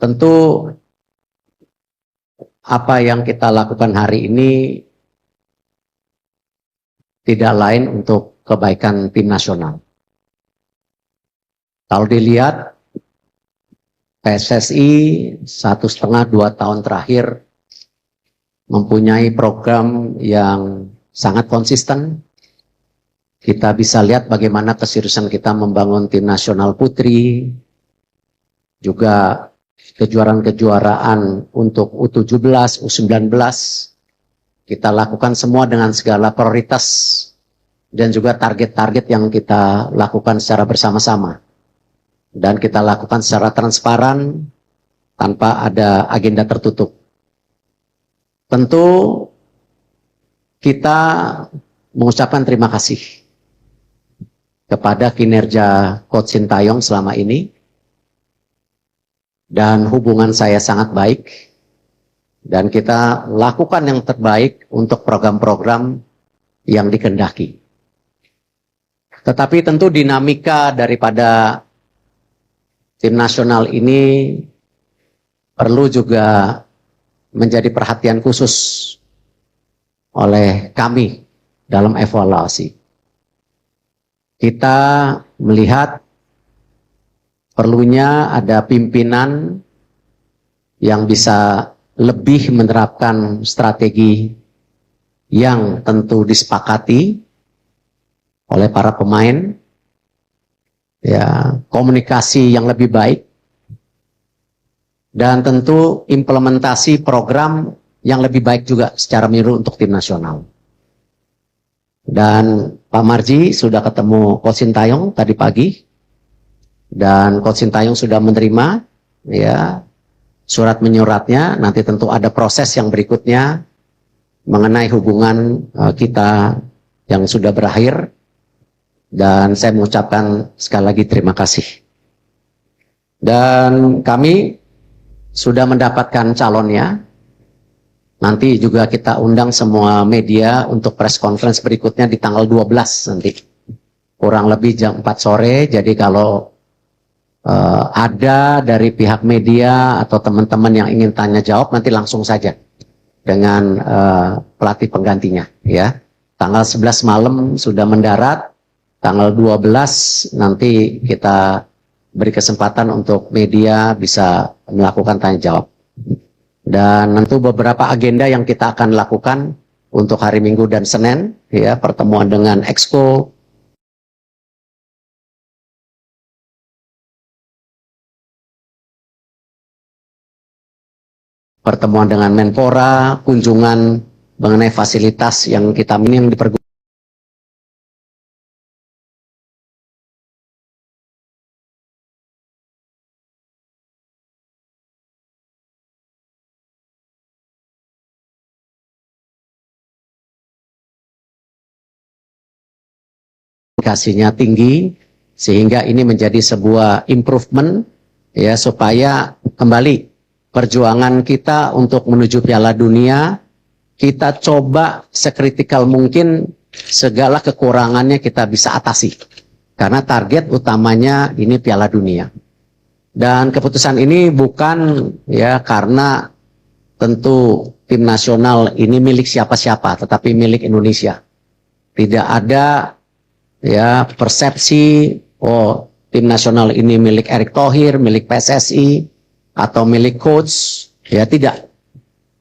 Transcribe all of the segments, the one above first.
Tentu apa yang kita lakukan hari ini tidak lain untuk kebaikan tim nasional. Kalau dilihat PSSI 1,5-2 tahun terakhir mempunyai program yang sangat konsisten. Kita bisa lihat bagaimana keseriusan kita membangun tim nasional putri, juga kejuaraan-kejuaraan untuk U17, U19, kita lakukan semua dengan segala prioritas dan juga target-target yang kita lakukan secara bersama-sama. Dan kita lakukan secara transparan, tanpa ada agenda tertutup. Tentu kita mengucapkan terima kasih kepada kinerja Coach Sintayong selama ini. Dan hubungan saya sangat baik. Dan kita lakukan yang terbaik untuk program-program yang dikehendaki. Tetapi tentu dinamika daripada tim nasional ini perlu juga menjadi perhatian khusus oleh kami dalam evaluasi. Kita melihat perlunya ada pimpinan yang bisa lebih menerapkan strategi yang tentu disepakati oleh para pemain, ya, komunikasi yang lebih baik, dan tentu implementasi program yang lebih baik juga secara menyeluruh untuk tim nasional. Dan Pak Marji sudah ketemu Coach Sintayong tadi pagi, dan Coach Sintayong sudah menerima ya surat menyuratnya. Nanti tentu ada proses yang berikutnya mengenai hubungan kita yang sudah berakhir, dan saya mengucapkan sekali lagi terima kasih. Dan kami sudah mendapatkan calonnya. Nanti juga kita undang semua media untuk press conference berikutnya di tanggal 12 nanti. Kurang lebih jam 4 sore. Jadi kalau ada dari pihak media atau teman-teman yang ingin tanya jawab, nanti langsung saja dengan pelatih penggantinya. Ya, tanggal 11 malam sudah mendarat. Tanggal 12 nanti kita beri kesempatan untuk media bisa melakukan tanya jawab. Dan tentu beberapa agenda yang kita akan lakukan untuk hari Minggu dan Senin, ya, pertemuan dengan Exco, pertemuan dengan Menpora, kunjungan mengenai fasilitas yang kita yang dipergunakan. Komunikasinya tinggi, sehingga ini menjadi sebuah improvement, ya, supaya kembali perjuangan kita untuk menuju Piala Dunia, kita coba sekritikal mungkin segala kekurangannya kita bisa atasi. Karena target utamanya ini Piala Dunia. Dan keputusan ini bukan ya karena tentu tim nasional ini milik siapa-siapa, tetapi milik Indonesia. Tidak ada ya persepsi tim nasional ini milik Erick Thohir, milik PSSI atau milik coach, ya tidak.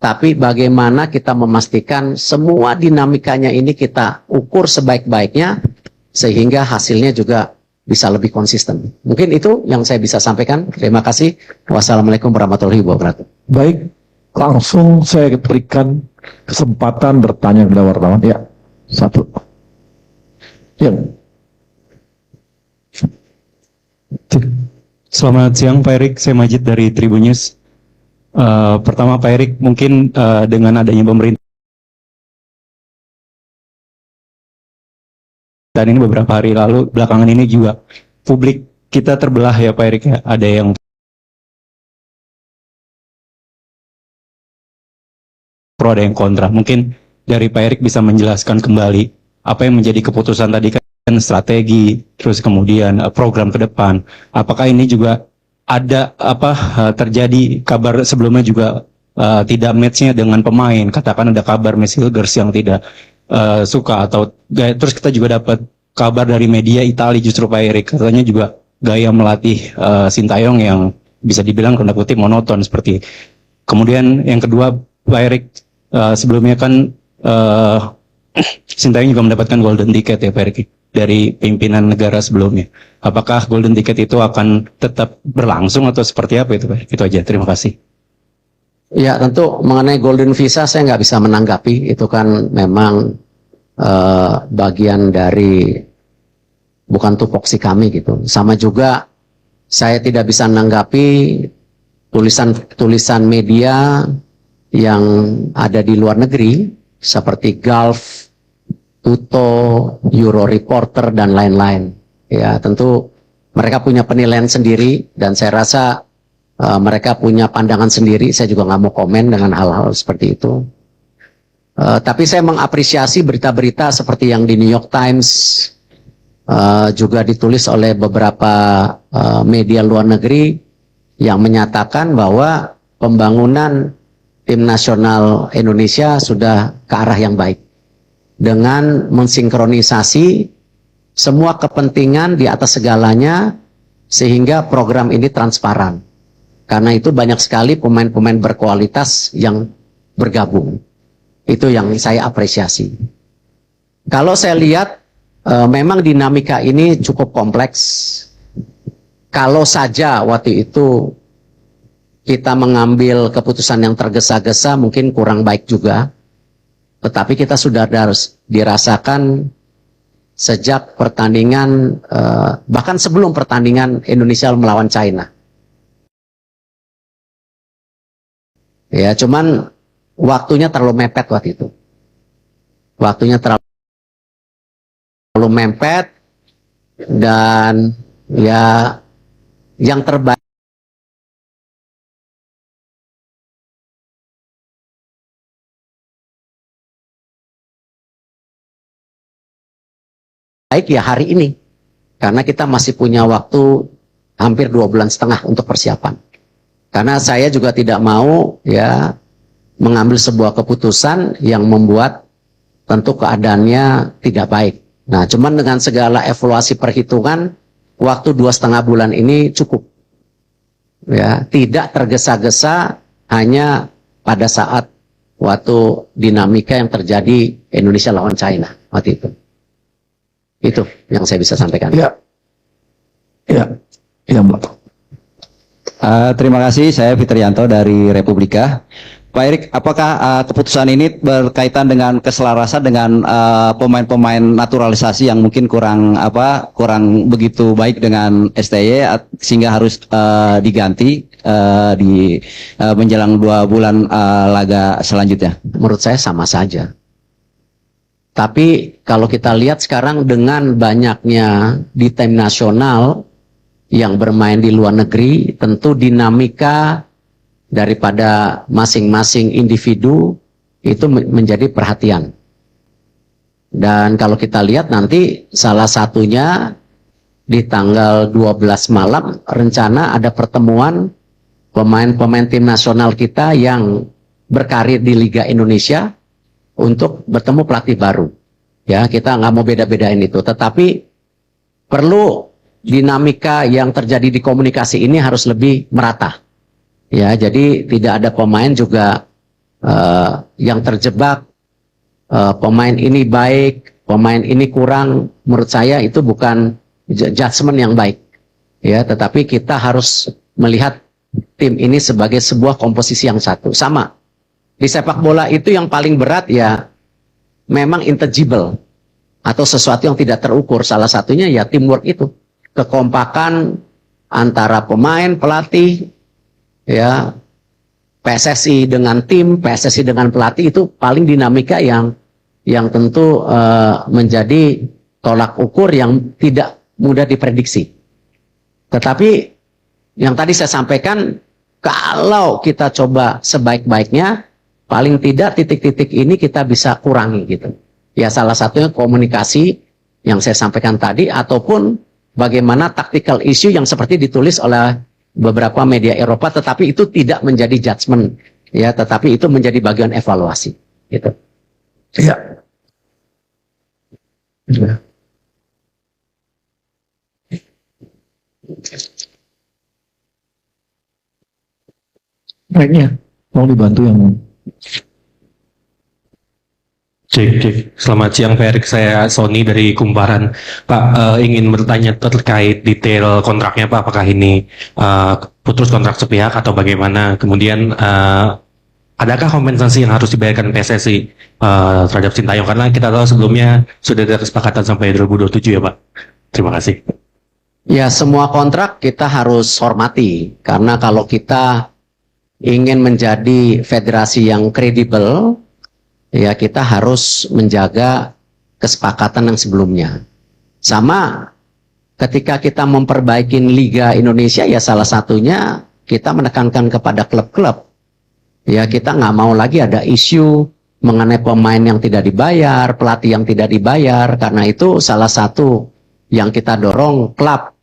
Tapi bagaimana kita memastikan semua dinamikanya ini kita ukur sebaik-baiknya sehingga hasilnya juga bisa lebih konsisten. Mungkin itu yang saya bisa sampaikan. Terima kasih. Wassalamualaikum warahmatullahi wabarakatuh. Baik, langsung saya berikan kesempatan bertanya kepada wartawan. Ya, satu. Ya. Selamat siang Pak Erik, saya Majid dari Tribun News. Pertama Pak Erik, mungkin dengan adanya pemerintah dan ini beberapa hari lalu, belakangan ini juga publik kita terbelah ya Pak Erik ya. Ada yang pro, ada yang kontra. Mungkin dari Pak Erik bisa menjelaskan kembali apa yang menjadi keputusan tadi kan, strategi, terus kemudian program ke depan. Apakah ini juga ada terjadi kabar sebelumnya juga tidak matchnya dengan pemain. Katakan ada kabar Messi Hilgers yang tidak suka atau terus kita juga dapat kabar dari media Italia justru Pak Erik katanya juga gaya melatih Sintayong yang bisa dibilang tanda kutip monoton seperti. Kemudian yang kedua Pak Erik sebelumnya kan Sintayong juga mendapatkan golden ticket ya Pak Erik dari pimpinan negara sebelumnya. Apakah golden ticket itu akan tetap berlangsung atau seperti apa itu Pak? Itu aja, terima kasih. Ya tentu mengenai golden visa saya nggak bisa menanggapi, itu kan memang bagian dari bukan tupoksi kami gitu. Sama juga saya tidak bisa menanggapi tulisan media yang ada di luar negeri seperti Gulf, Tuto, Euro Reporter dan lain-lain. Ya tentu mereka punya penilaian sendiri dan saya rasa mereka punya pandangan sendiri. Saya juga nggak mau komen dengan hal-hal seperti itu. Tapi saya mengapresiasi berita-berita seperti yang di New York Times juga ditulis oleh beberapa media luar negeri yang menyatakan bahwa pembangunan tim nasional Indonesia sudah ke arah yang baik dengan mensinkronisasi semua kepentingan di atas segalanya sehingga program ini transparan. Karena itu banyak sekali pemain-pemain berkualitas yang bergabung. Itu yang saya apresiasi. Kalau saya lihat memang dinamika ini cukup kompleks. Kalau saja waktu itu kita mengambil keputusan yang tergesa-gesa mungkin kurang baik juga. Tetapi kita sudah harus dirasakan sejak pertandingan, bahkan sebelum pertandingan Indonesia melawan China. Ya, cuman waktunya terlalu mepet waktu itu. Waktunya terlalu mepet dan ya yang terbaik ya hari ini. Karena kita masih punya waktu hampir 2,5 bulan untuk persiapan. Karena saya juga tidak mau ya mengambil sebuah keputusan yang membuat tentu keadaannya tidak baik. Nah, cuman dengan segala evaluasi perhitungan, waktu 2,5 bulan ini cukup. Ya, tidak tergesa-gesa hanya pada saat waktu dinamika yang terjadi Indonesia lawan China waktu itu. Itu yang saya bisa sampaikan. Ya, ya, ya Mbak. Terima kasih, saya Fitrianto dari Republika. Pak Erik, apakah keputusan ini berkaitan dengan keselarasan dengan pemain-pemain naturalisasi yang mungkin kurang begitu baik dengan STY sehingga harus diganti di menjelang 2 bulan laga selanjutnya? Menurut saya sama saja. Tapi kalau kita lihat sekarang dengan banyaknya di tim nasional yang bermain di luar negeri, tentu dinamika daripada masing-masing individu itu menjadi perhatian. Dan kalau kita lihat nanti salah satunya di tanggal 12 malam rencana ada pertemuan pemain-pemain tim nasional kita yang berkarir di Liga Indonesia untuk bertemu pelatih baru. Ya, kita nggak mau beda-bedain itu, tetapi perlu dinamika yang terjadi di komunikasi ini harus lebih merata. Ya, jadi tidak ada pemain juga yang terjebak pemain ini baik, pemain ini kurang. Menurut saya itu bukan judgement yang baik. Ya, tetapi kita harus melihat tim ini sebagai sebuah komposisi yang satu. Sama. Di sepak bola itu yang paling berat ya memang intangible atau sesuatu yang tidak terukur. Salah satunya ya teamwork itu. Kekompakan antara pemain, pelatih, ya PSSI dengan tim, PSSI dengan pelatih itu paling dinamika yang tentu menjadi tolak ukur yang tidak mudah diprediksi. Tetapi yang tadi saya sampaikan, kalau kita coba sebaik-baiknya, paling tidak titik-titik ini kita bisa kurangi gitu. Ya salah satunya komunikasi yang saya sampaikan tadi, ataupun bagaimana tactical issue yang seperti ditulis oleh beberapa media Eropa, tetapi itu tidak menjadi judgement, ya, tetapi itu menjadi bagian evaluasi, gitu. Iya. Ya. Baiknya mau dibantu yang Cek. Selamat siang Pak Erik, saya Sony dari Kumparan. Pak, ingin bertanya terkait detail kontraknya Pak, apakah ini putus kontrak sepihak atau bagaimana? Kemudian adakah kompensasi yang harus dibayarkan PSSI terhadap Sintayong? Karena kita tahu sebelumnya sudah ada kesepakatan sampai 2027 ya Pak. Terima kasih. Ya, semua kontrak kita harus hormati, karena kalau kita ingin menjadi federasi yang kredibel, ya kita harus menjaga kesepakatan yang sebelumnya. Sama ketika kita memperbaiki Liga Indonesia, ya salah satunya kita menekankan kepada klub-klub. Ya kita nggak mau lagi ada isu mengenai pemain yang tidak dibayar, pelatih yang tidak dibayar. Karena itu salah satu yang kita dorong klub,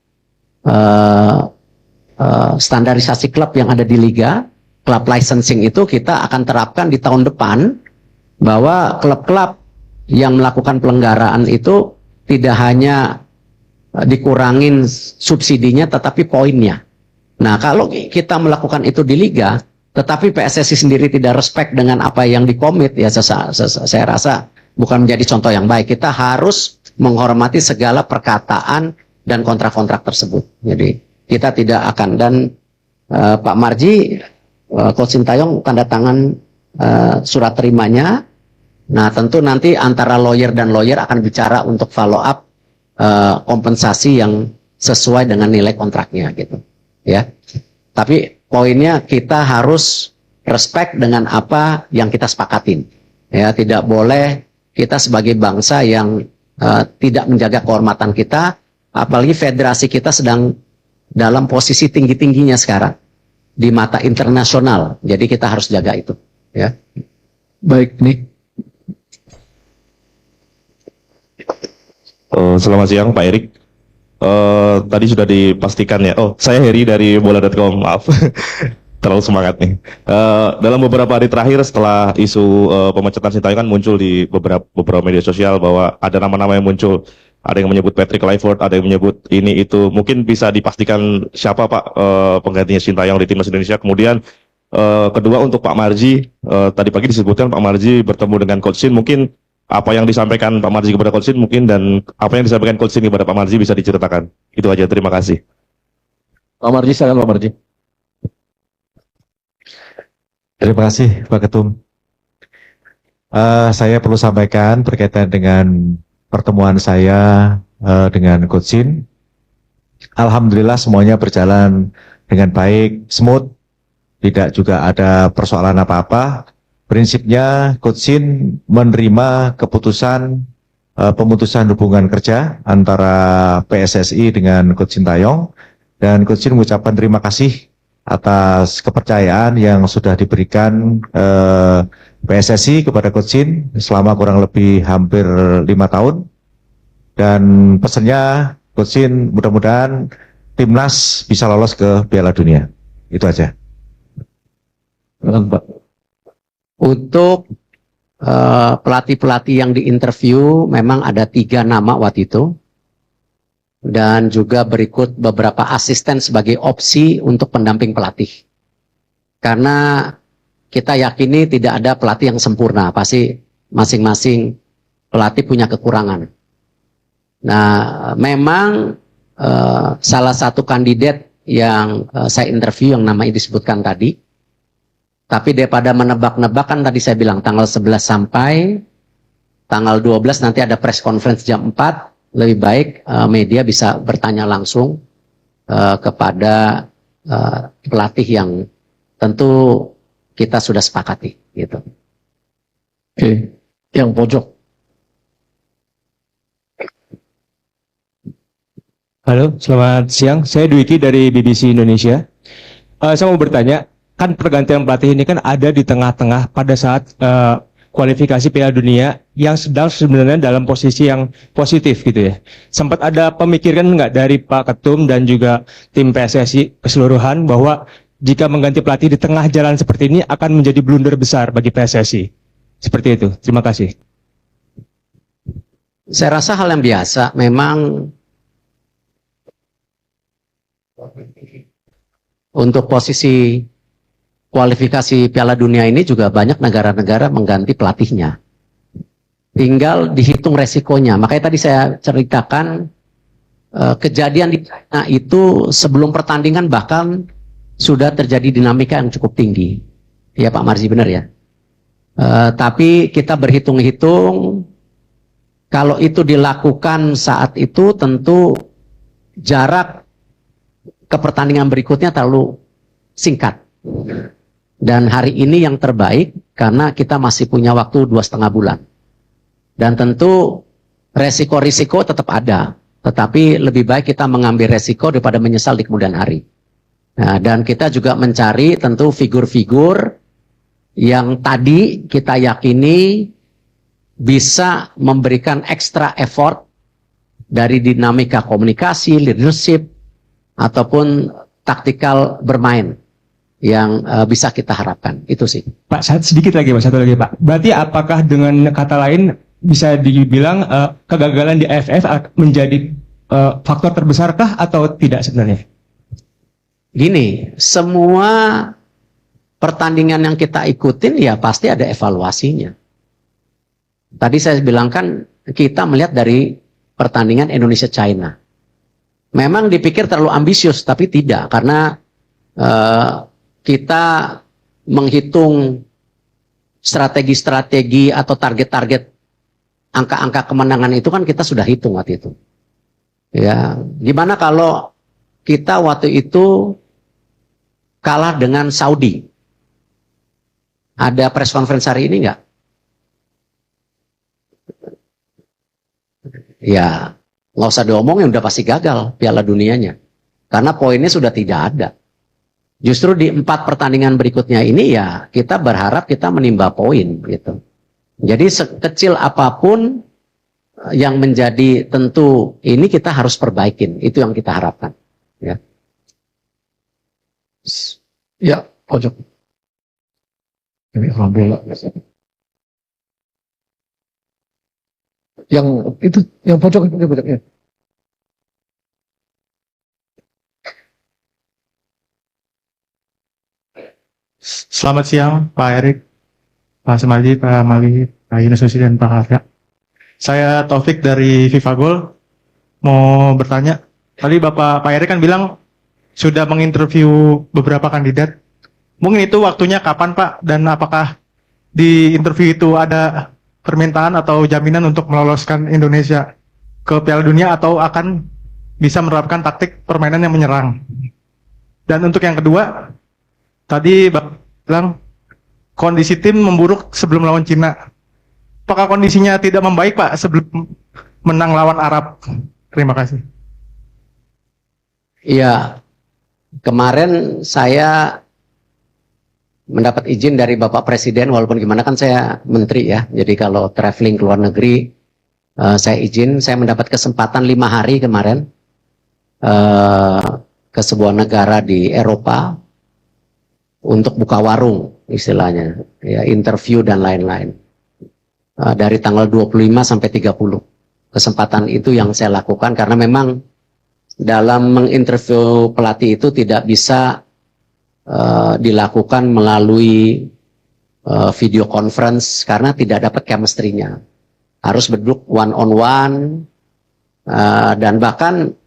standarisasi klub yang ada di Liga, klub licensing itu kita akan terapkan di tahun depan, bahwa klub-klub yang melakukan pelanggaran itu tidak hanya dikurangin subsidinya tetapi poinnya. Nah, kalau kita melakukan itu di liga tetapi PSSI sendiri tidak respect dengan apa yang dikomit, ya saya rasa bukan menjadi contoh yang baik. Kita harus menghormati segala perkataan dan kontrak-kontrak tersebut. Jadi kita tidak akan, dan Pak Marji, Coach Sintayong tanda tangan surat terimanya. Nah, tentu nanti antara lawyer dan lawyer akan bicara untuk follow up kompensasi yang sesuai dengan nilai kontraknya, gitu. Ya. Tapi poinnya kita harus respect dengan apa yang kita sepakatin. Ya, tidak boleh kita sebagai bangsa yang tidak menjaga kehormatan kita, apalagi federasi kita sedang dalam posisi tinggi-tingginya sekarang di mata internasional. Jadi kita harus jaga itu, ya. baik nih. Selamat siang Pak Erik. Tadi sudah dipastikan ya. Oh, saya Heri dari bola.com. Maaf, terlalu semangat nih. Dalam beberapa hari terakhir setelah isu pemecatan Sintayong kan muncul di beberapa media sosial bahwa ada nama-nama yang muncul. Ada yang menyebut Patrick Kluivert, ada yang menyebut ini itu. Mungkin bisa dipastikan siapa Pak penggantinya Sintayong di timnas Indonesia. Kemudian kedua untuk Pak Marji, tadi pagi disebutkan Pak Marji bertemu dengan Coach Sin. Mungkin apa yang disampaikan Pak Marji kepada Coach Sin mungkin, dan apa yang disampaikan Coach Sin kepada Pak Marji bisa diceritakan. Itu aja, terima kasih. Pak Marji, silakan Pak Marji. Terima kasih Pak Ketum. Saya perlu sampaikan berkaitan dengan pertemuan saya dengan Coach Sin. Alhamdulillah semuanya berjalan dengan baik, smooth, tidak juga ada persoalan apa-apa. Prinsipnya Coach Sin menerima keputusan pemutusan hubungan kerja antara PSSI dengan Coach Sintayong, dan Coach Sin mengucapkan terima kasih atas kepercayaan yang sudah diberikan PSSI kepada Coach Sin selama kurang lebih hampir 5 tahun. Dan pesannya Coach Sin mudah-mudahan timnas bisa lolos ke Piala Dunia. Itu aja. Pak. Untuk pelatih-pelatih yang diinterview memang ada 3 nama waktu itu, dan juga berikut beberapa asisten sebagai opsi untuk pendamping pelatih. Karena kita yakini tidak ada pelatih yang sempurna, pasti masing-masing pelatih punya kekurangan. Nah, memang salah satu kandidat yang saya interview yang namanya disebutkan tadi. Tapi daripada menebak-nebak, kan tadi saya bilang tanggal 11 sampai tanggal 12 nanti ada press conference jam 4. Lebih baik media bisa bertanya langsung kepada pelatih yang tentu kita sudah sepakati, gitu. Oke, yang pojok. Halo, selamat siang. Saya Dwiki dari BBC Indonesia. Saya mau bertanya, kan pergantian pelatih ini kan ada di tengah-tengah pada saat kualifikasi Piala Dunia yang sedang sebenarnya dalam posisi yang positif gitu ya. Sempat ada pemikiran nggak dari Pak Ketum dan juga tim PSSI keseluruhan bahwa jika mengganti pelatih di tengah jalan seperti ini akan menjadi blunder besar bagi PSSI? Seperti itu. Terima kasih. Saya rasa hal yang biasa. Memang untuk posisi kualifikasi Piala Dunia ini juga banyak negara-negara mengganti pelatihnya. Tinggal dihitung resikonya. Makanya tadi saya ceritakan kejadian di China itu sebelum pertandingan bahkan sudah terjadi dinamika yang cukup tinggi. Ya Pak Marji, benar ya. Tapi kita berhitung-hitung, kalau itu dilakukan saat itu tentu jarak ke pertandingan berikutnya terlalu singkat. Dan hari ini yang terbaik karena kita masih punya waktu 2,5 bulan. Dan tentu resiko-risiko tetap ada. Tetapi lebih baik kita mengambil resiko daripada menyesal di kemudian hari. Nah, dan kita juga mencari tentu figur-figur yang tadi kita yakini bisa memberikan extra effort dari dinamika komunikasi, leadership, ataupun taktikal bermain yang bisa kita harapkan. Itu sih. Pak, sedikit lagi Pak, satu lagi Pak. Berarti apakah dengan kata lain bisa dibilang kegagalan di AFF menjadi faktor terbesarkah atau tidak sebenarnya? Gini, semua pertandingan yang kita ikutin ya pasti ada evaluasinya. Tadi saya bilang kan kita melihat dari pertandingan Indonesia-China. Memang dipikir terlalu ambisius, tapi tidak. Karena kita menghitung strategi-strategi atau target-target angka-angka kemenangan itu kan kita sudah hitung waktu itu. Ya, gimana kalau kita waktu itu kalah dengan Saudi? Ada press conference hari ini nggak? Ya, nggak usah diomongin, udah pasti gagal Piala Dunianya. Karena poinnya sudah tidak ada. Justru di 4 pertandingan berikutnya ini ya kita berharap kita menimba poin gitu. Jadi sekecil apapun yang menjadi tentu ini kita harus perbaikin. Itu yang kita harapkan. Ya. Ya, pojok. Ini orang bola. Yang itu, yang pojok itu pojoknya. Selamat siang Pak Erik, Pak Semarji, Pak Mali, Pak Yunususi, dan Pak Arya. Saya Taufik dari FIFA Goal. Mau bertanya, tadi Pak Erik kan bilang sudah menginterview beberapa kandidat. Mungkin itu waktunya kapan Pak? Dan apakah di interview itu ada permintaan atau jaminan untuk meloloskan Indonesia ke Piala Dunia atau akan bisa menerapkan taktik permainan yang menyerang? Dan untuk yang kedua, tadi Bapak bilang kondisi tim memburuk sebelum lawan Cina. Apakah kondisinya tidak membaik Pak sebelum menang lawan Arab? Terima kasih. Iya, kemarin saya mendapat izin dari Bapak Presiden, walaupun gimana kan saya menteri ya. Jadi kalau traveling ke luar negeri, saya izin, saya mendapat kesempatan 5 hari kemarin ke sebuah negara di Eropa untuk buka warung istilahnya, ya, interview dan lain-lain. Dari tanggal 25 sampai 30. Kesempatan itu yang saya lakukan karena memang dalam menginterview pelatih itu tidak bisa dilakukan melalui video conference karena tidak dapat chemistry-nya. Harus berduduk one on one, dan bahkan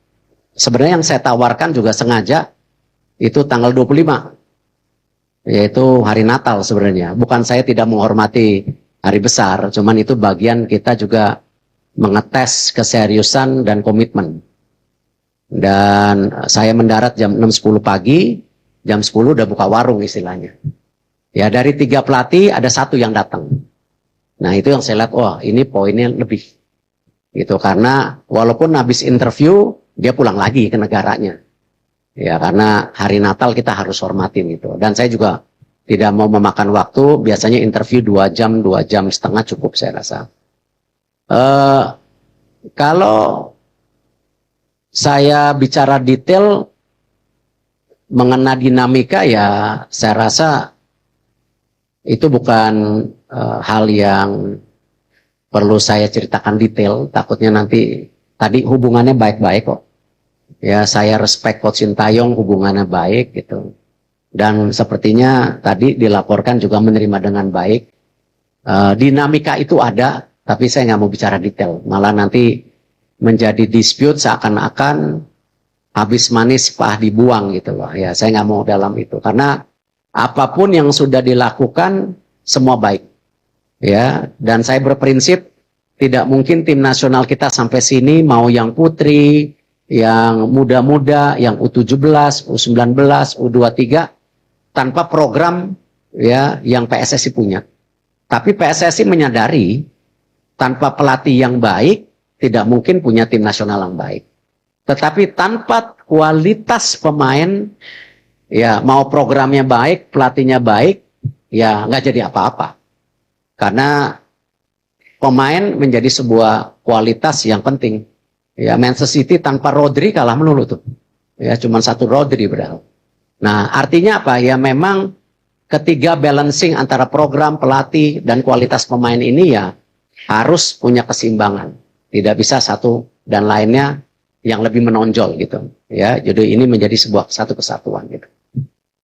sebenarnya yang saya tawarkan juga sengaja itu tanggal 25. Yaitu hari Natal sebenarnya. Bukan saya tidak menghormati hari besar, cuman itu bagian kita juga mengetes keseriusan dan komitmen. Dan saya mendarat jam 6.10 pagi, jam 10 udah buka warung istilahnya. Ya dari 3 pelatih ada 1 yang datang. Nah itu yang saya lihat, wah ini poinnya lebih. Gitu, karena walaupun habis interview, dia pulang lagi ke negaranya. Ya karena hari Natal kita harus hormatin itu. Dan saya juga tidak mau memakan waktu, biasanya interview 2 jam, 2,5 jam cukup saya rasa. Kalau saya bicara detail mengenai dinamika, ya saya rasa itu bukan hal yang perlu saya ceritakan detail. Takutnya nanti, tadi hubungannya baik-baik kok. Ya, saya respect Coach Sintayong, hubungannya baik gitu. Dan sepertinya tadi dilaporkan juga menerima dengan baik. Dinamika itu ada, tapi saya nggak mau bicara detail. Malah nanti menjadi dispute seakan-akan habis manis pah dibuang gitu loh. Ya, saya nggak mau dalam itu. Karena apapun yang sudah dilakukan, semua baik. Ya, dan saya berprinsip tidak mungkin tim nasional kita sampai sini, mau yang putri, yang muda-muda, yang U17, U19, U23, tanpa program ya yang PSSI punya. Tapi PSSI menyadari tanpa pelatih yang baik tidak mungkin punya tim nasional yang baik. Tetapi tanpa kualitas pemain, ya mau programnya baik, pelatihnya baik, ya nggak jadi apa-apa. Karena pemain menjadi sebuah kualitas yang penting. Ya, Manchester City tanpa Rodri kalah melulu tuh. Ya, cuma 1 Rodri berarti. Nah, artinya apa? Ya memang ketiga balancing antara program, pelatih, dan kualitas pemain ini ya harus punya keseimbangan. Tidak bisa satu dan lainnya yang lebih menonjol gitu. Ya, jadi ini menjadi satu kesatuan gitu.